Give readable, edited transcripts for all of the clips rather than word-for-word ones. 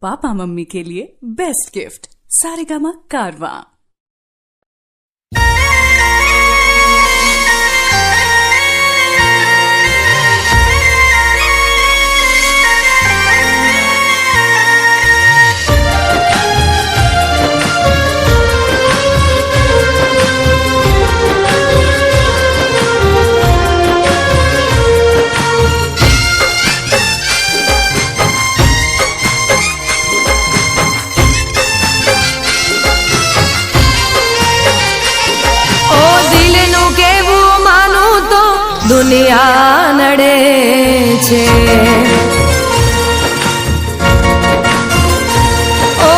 Papa mummy के लिए best gift Saregama कारवां। દુનિયા નડે છે, ઓ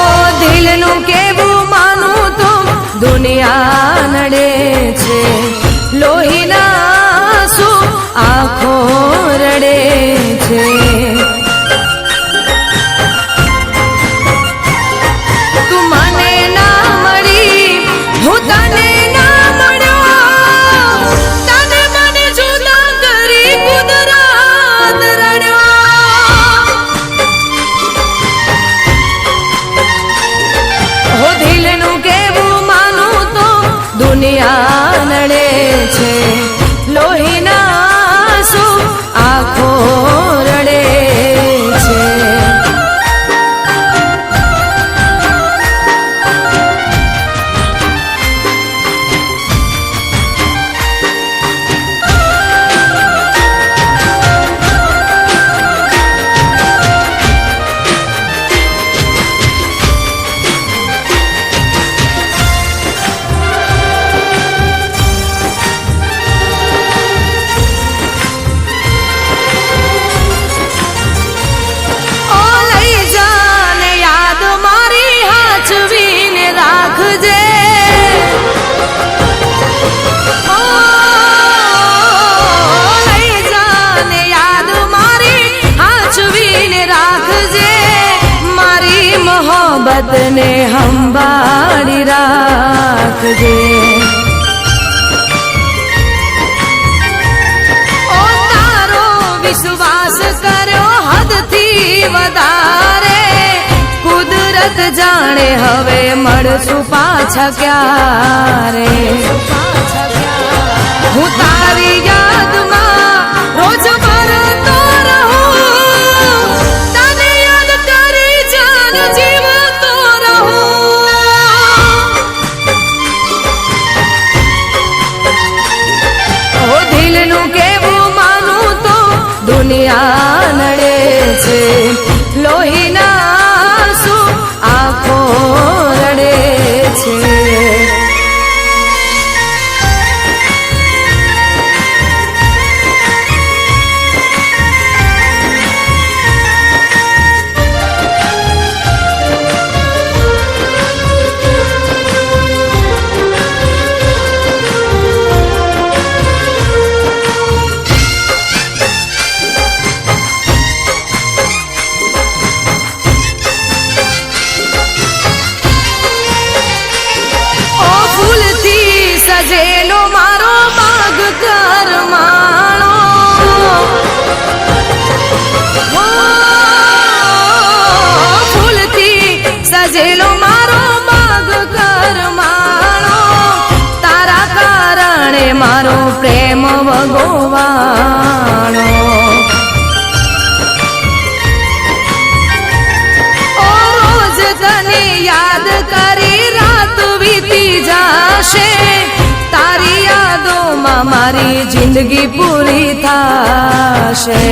દિલનું કેવું માનું તો દુનિયા નડે છે, લોહીના આંસુ આંખો રડે છે, તું મને ના મળી હું તને દુનિયા નડે છે, લોહીના આંસુ આંખો રડે છે. મોહબ્બતને સંભાળી રાખજે, ઓ તારો વિશ્વાસ કર્યો હદથી વધારે, કુદરત જાણે હવે મળશું પાછા ક્યારે, હું તારી યાદમાં રોજ મરતો રહું, તને યાદ કરી જાન જીવતો રહું, ઓ દિલનું કેવું માનું તો દુનિયા નડે છે, લોહીના આંસુ આંખો રડે છે. સજેલો મારો બાગ કરમાણો, ફૂલથી સજેલો મારો બાગ કરમાણો, તારા કારણે મારો પ્રેમ વગોવાણો, ઓ રોજ તને યાદ કરી રાત વીતી જાશે, તારી યાદોમાં મારી જિંદગી પૂરી થાશે.